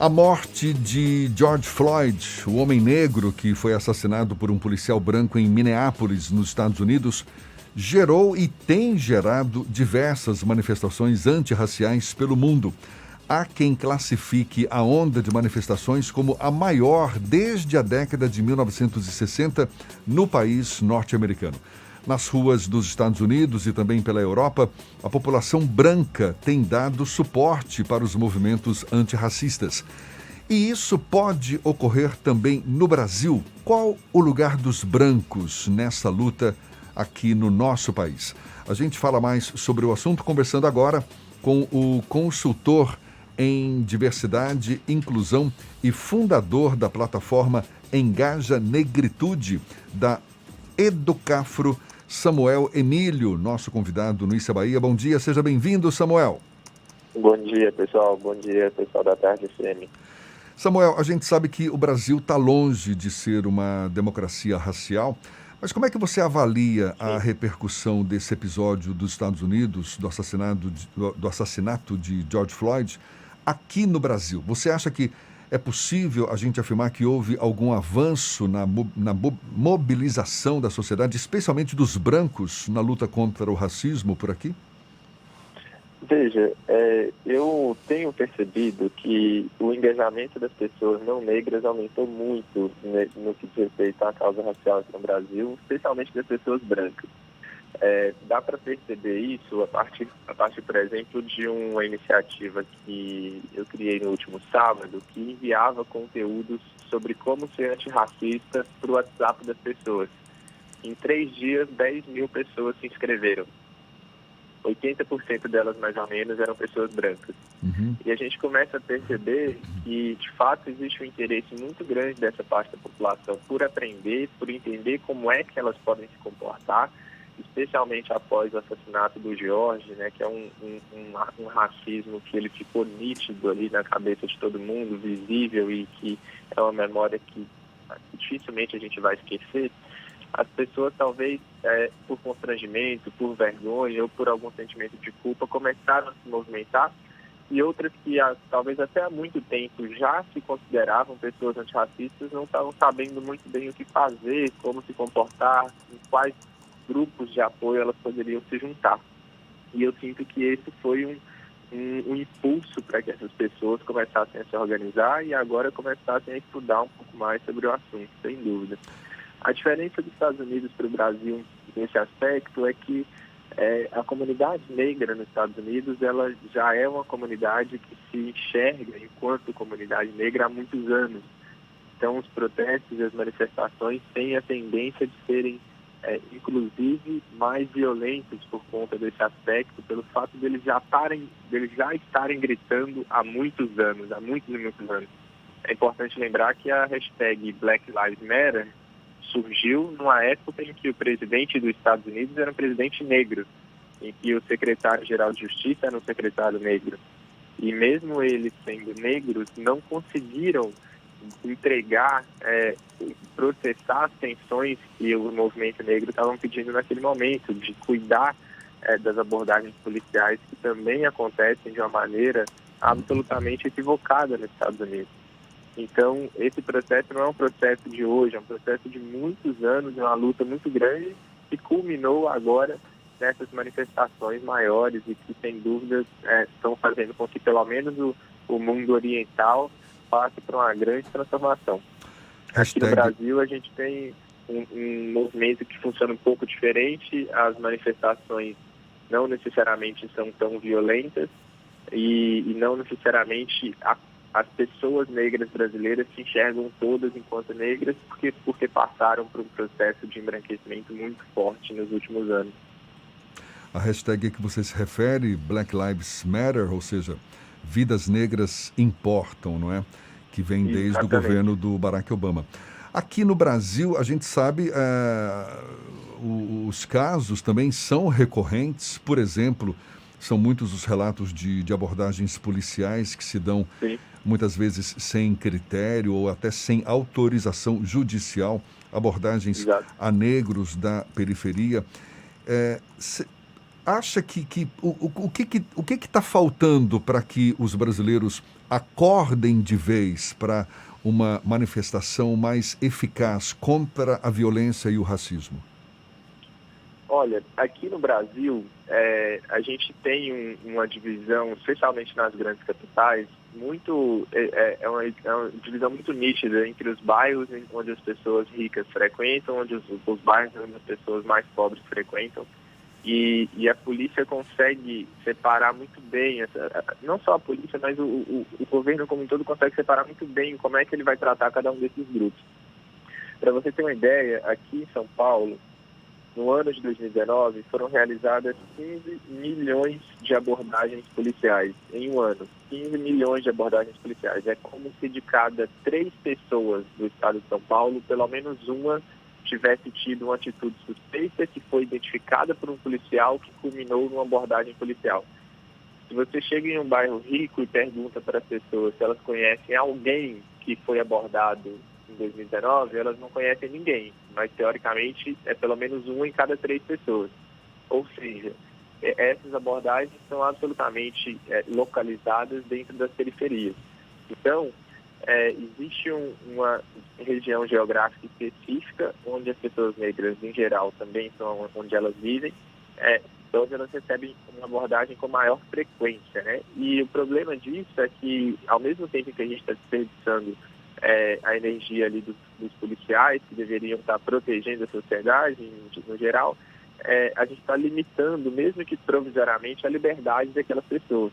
A morte de George Floyd, o homem negro que foi assassinado por um policial branco em Minneapolis, nos Estados Unidos, gerou e tem gerado diversas manifestações antirraciais pelo mundo. Há quem classifique a onda de manifestações como a maior desde a década de 1960 no país norte-americano. Nas ruas dos Estados Unidos e também pela Europa, a população branca tem dado suporte para os movimentos antirracistas. E isso pode ocorrer também no Brasil. Qual o lugar dos brancos nessa luta aqui no nosso país? A gente fala mais sobre o assunto conversando agora com o consultor em diversidade, inclusão e fundador da plataforma Engaja Negritude, da Educafro, Samuel Emílio, nosso convidado no Issa Bahia. Bom dia, seja bem-vindo, Samuel. Bom dia, pessoal. Bom dia, pessoal da Tarde FM. Samuel, a gente sabe que o Brasil está longe de ser uma democracia racial, mas como é que você avalia a repercussão desse episódio dos Estados Unidos, do assassinato de George Floyd, aqui no Brasil? Você acha que é possível a gente afirmar que houve algum avanço na mobilização da sociedade, especialmente dos brancos, na luta contra o racismo por aqui? Veja, eu tenho percebido que o engajamento das pessoas não negras aumentou muito no que diz respeito à causa racial aqui no Brasil, especialmente das pessoas brancas. Dá para perceber isso a partir, por exemplo, de uma iniciativa que eu criei no último sábado, que enviava conteúdos sobre como ser antirracista para o WhatsApp das pessoas. Em 3 dias, 10 mil pessoas se inscreveram. 80% delas, mais ou menos, eram pessoas brancas. E a gente começa a perceber que, de fato, existe um interesse muito grande dessa parte da população por aprender, por entender como é que elas podem se comportar, especialmente após o assassinato do George, né, que é um racismo que ele ficou nítido ali na cabeça de todo mundo, visível, e que é uma memória que dificilmente a gente vai esquecer. As pessoas, talvez, por constrangimento, por vergonha ou por algum sentimento de culpa, começaram a se movimentar, e outras que, talvez até há muito tempo, já se consideravam pessoas antirracistas, não estavam sabendo muito bem o que fazer, como se comportar, em quais grupos de apoio elas poderiam se juntar. E eu sinto que esse foi um impulso para que essas pessoas começassem a se organizar e agora começassem a estudar um pouco mais sobre o assunto, sem dúvida. A diferença dos Estados Unidos para o Brasil nesse aspecto é que a comunidade negra nos Estados Unidos, ela já é uma comunidade que se enxerga enquanto comunidade negra há muitos anos. Então, os protestos e as manifestações têm a tendência de serem, inclusive, mais violentos por conta desse aspecto, pelo fato deles já estarem gritando há muitos anos, há muitos e muitos anos. É importante lembrar que a hashtag Black Lives Matter surgiu numa época em que o presidente dos Estados Unidos era um presidente negro, em que o secretário-geral de Justiça era um secretário negro. E mesmo eles sendo negros, não conseguiram entregar, processar as tensões que o movimento negro estava pedindo naquele momento, de cuidar das abordagens policiais que também acontecem de uma maneira absolutamente equivocada nos Estados Unidos. Então, esse processo não é um processo de hoje, é um processo de muitos anos, de uma luta muito grande, que culminou agora nessas manifestações maiores e que, sem dúvida, estão fazendo com que, pelo menos, o mundo oriental passe por uma grande transformação. Aqui no Brasil, a gente tem um movimento que funciona um pouco diferente. As manifestações não necessariamente são tão violentas e não necessariamente as pessoas negras brasileiras se enxergam todas enquanto negras porque passaram por um processo de embranquecimento muito forte nos últimos anos. A hashtag que você se refere, Black Lives Matter, ou seja, vidas negras importam, não é? Que vem desde o governo do Barack Obama. Aqui no Brasil, a gente sabe, os casos também são recorrentes. Por exemplo, são muitos os relatos de abordagens policiais que se dão muitas vezes sem critério ou até sem autorização judicial, abordagens a negros da periferia. acha o que está faltando para que os brasileiros acordem de vez para uma manifestação mais eficaz contra a violência e o racismo? Olha, aqui no Brasil, a gente tem uma divisão, especialmente nas grandes capitais, é uma divisão muito nítida entre os bairros onde as pessoas ricas frequentam, onde os bairros onde as pessoas mais pobres frequentam. E a polícia consegue separar muito bem, não só a polícia, mas o governo como um todo consegue separar muito bem como é que ele vai tratar cada um desses grupos. Para você ter uma ideia, aqui em São Paulo, no ano de 2019, foram realizadas 15 milhões de abordagens policiais em um ano. 15 milhões de abordagens policiais. É como se de cada 3 pessoas do estado de São Paulo, pelo menos uma tivesse tido uma atitude suspeita que foi identificada por um policial que culminou numa abordagem policial. Se você chega em um bairro rico e pergunta para as pessoas se elas conhecem alguém que foi abordado em 2019, elas não conhecem ninguém, mas teoricamente é pelo menos uma em cada 3 pessoas. Ou seja, essas abordagens são absolutamente localizadas dentro das periferias. Então, existe uma região geográfica específica onde as pessoas negras, em geral, também são onde elas vivem, onde elas recebem uma abordagem com maior frequência, né? E o problema disso é que, ao mesmo tempo que a gente está desperdiçando a energia ali dos policiais, que deveriam estar protegendo a sociedade, no geral, a gente está limitando, mesmo que provisoriamente, a liberdade daquelas pessoas.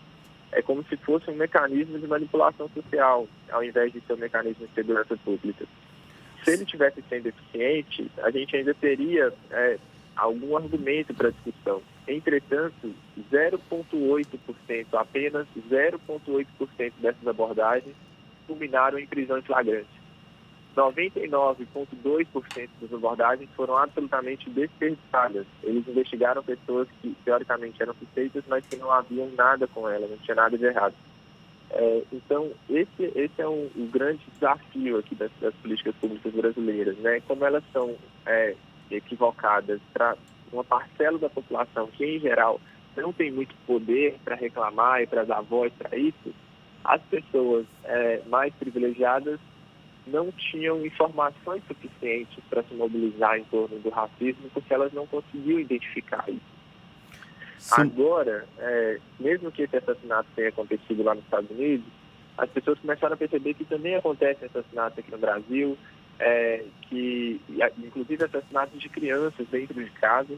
É como se fosse um mecanismo de manipulação social, ao invés de ser um mecanismo de segurança pública. Se ele tivesse sendo eficiente, a gente ainda teria algum argumento para discussão. Entretanto, 0,8%, apenas 0,8% dessas abordagens culminaram em prisão em flagrante. 99,2% das abordagens foram absolutamente desperdiçadas. Eles investigaram pessoas que, teoricamente, eram suspeitas, mas que não haviam nada com elas, não tinha nada de errado. Então, esse é o grande desafio aqui das políticas públicas brasileiras, né? Como elas são equivocadas para uma parcela da população que, em geral, não tem muito poder para reclamar e para dar voz para isso, as pessoas mais privilegiadas não tinham informações suficientes para se mobilizar em torno do racismo, porque elas não conseguiam identificar isso. Agora, mesmo que esse assassinato tenha acontecido lá nos Estados Unidos, as pessoas começaram a perceber que também acontecem assassinatos aqui no Brasil, inclusive assassinatos de crianças dentro de casa,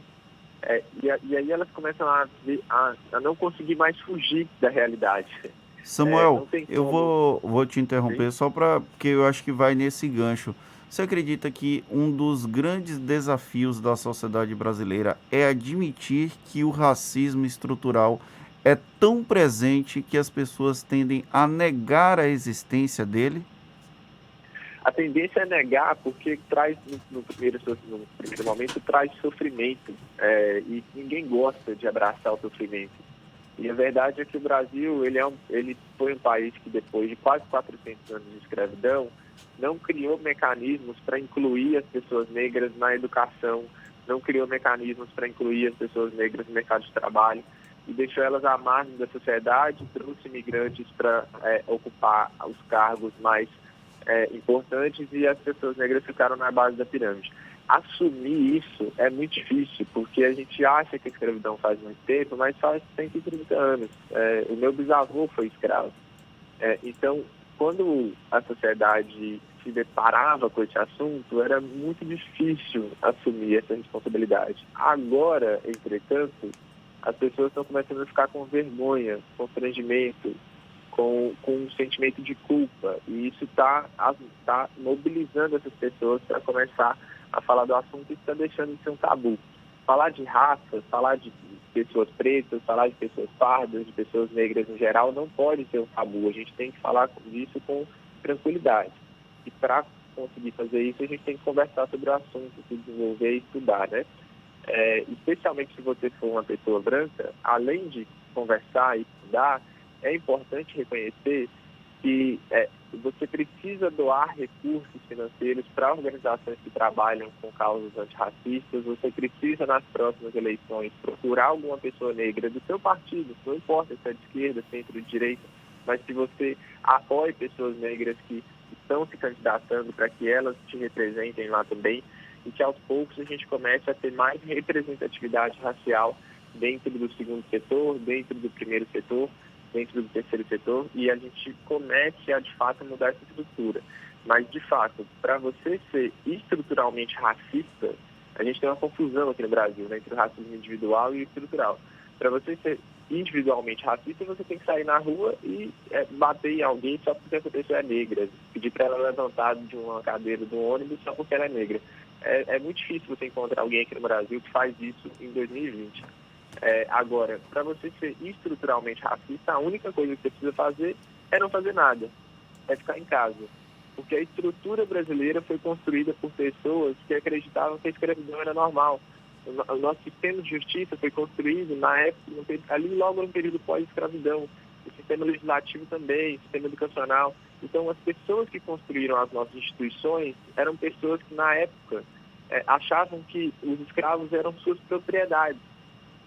e aí elas começam a não conseguir mais fugir da realidade. Samuel, Não tem eu como... vou te interromper Sim? só porque eu acho que vai nesse gancho. Você acredita que um dos grandes desafios da sociedade brasileira é admitir que o racismo estrutural é tão presente que as pessoas tendem a negar a existência dele? A tendência é negar porque traz, no primeiro momento, traz sofrimento. E ninguém gosta de abraçar o sofrimento. E a verdade é que o Brasil ele foi um país que, depois de quase 400 anos de escravidão, não criou mecanismos para incluir as pessoas negras na educação, não criou mecanismos para incluir as pessoas negras no mercado de trabalho e deixou elas à margem da sociedade, trouxe imigrantes para ocupar os cargos mais importantes e as pessoas negras ficaram na base da pirâmide. Assumir isso é muito difícil, porque a gente acha que a escravidão faz muito tempo, mas faz 130 anos. O meu bisavô foi escravo. Então, quando a sociedade se deparava com esse assunto, era muito difícil assumir essa responsabilidade. Agora, entretanto, as pessoas estão começando a ficar com vergonha, constrangimento, com um sentimento de culpa. E isso está mobilizando essas pessoas para começar a falar do assunto e está deixando de ser um tabu. Falar de raça, falar de pessoas pretas, falar de pessoas pardas, de pessoas negras em geral, não pode ser um tabu. A gente tem que falar disso com tranquilidade. E para conseguir fazer isso, a gente tem que conversar sobre o assunto, se desenvolver e estudar, né? Especialmente se você for uma pessoa branca, além de conversar e estudar, é importante reconhecer que você precisa doar recursos financeiros para organizações que trabalham com causas antirracistas, você precisa, nas próximas eleições, procurar alguma pessoa negra do seu partido, não importa se é de esquerda, centro, de direita, mas que você apoie pessoas negras que estão se candidatando para que elas te representem lá também, e que aos poucos a gente comece a ter mais representatividade racial dentro do segundo setor, dentro do primeiro setor, dentro do terceiro setor, e a gente comece a, de fato, mudar essa estrutura. Mas, de fato, para você ser estruturalmente racista, a gente tem uma confusão aqui no Brasil, né, entre o racismo individual e o estrutural. Para você ser individualmente racista, você tem que sair na rua e bater em alguém só porque essa pessoa é negra, pedir para ela levantar de uma cadeira do ônibus só porque ela é negra. É muito difícil você encontrar alguém aqui no Brasil que faz isso em 2020. Agora, para você ser estruturalmente racista, a única coisa que você precisa fazer é não fazer nada, é ficar em casa. Porque a estrutura brasileira foi construída por pessoas que acreditavam que a escravidão era normal. O nosso sistema de justiça foi construído na época, ali logo no período pós-escravidão. O sistema legislativo também, o sistema educacional. Então, as pessoas que construíram as nossas instituições eram pessoas que, na época, achavam que os escravos eram suas propriedades.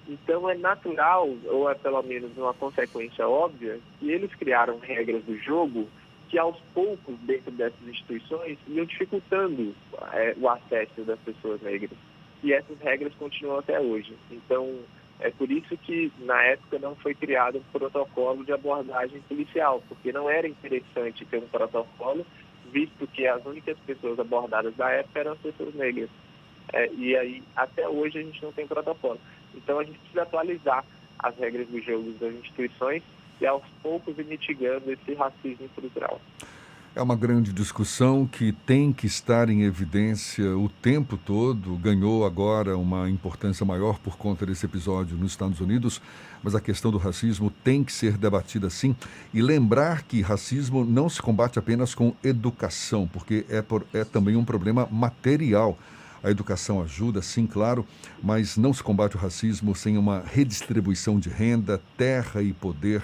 Então, é natural, ou é pelo menos uma consequência óbvia, que eles criaram regras do jogo que, aos poucos, dentro dessas instituições, iam dificultando o acesso das pessoas negras. E essas regras continuam até hoje. Então, é por isso que, na época, não foi criado um protocolo de abordagem policial, porque não era interessante ter um protocolo, visto que as únicas pessoas abordadas da época eram as pessoas negras. E aí, até hoje, a gente não tem protocolo. Então, a gente precisa atualizar as regras do jogo das instituições e, aos poucos, ir mitigando esse racismo estrutural. É uma grande discussão que tem que estar em evidência o tempo todo, ganhou agora uma importância maior por conta desse episódio nos Estados Unidos, mas a questão do racismo tem que ser debatida sim, e lembrar que racismo não se combate apenas com educação, porque é também um problema material. A educação ajuda, sim, claro, mas não se combate o racismo sem uma redistribuição de renda, terra e poder,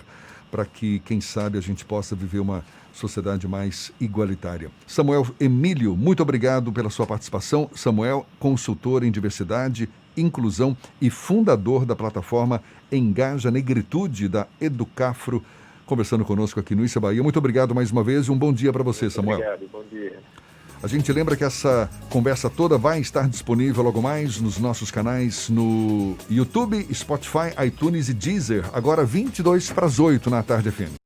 para que, quem sabe, a gente possa viver uma sociedade mais igualitária. Samuel Emílio, muito obrigado pela sua participação. Samuel, consultor em diversidade, inclusão e fundador da plataforma Engaja Negritude da Educafro, conversando conosco aqui no Issa Bahia. Muito obrigado mais uma vez e um bom dia para você, Samuel. Obrigado, bom dia. A gente lembra que essa conversa toda vai estar disponível logo mais nos nossos canais no YouTube, Spotify, iTunes e Deezer, agora 7:52 na tarde FM.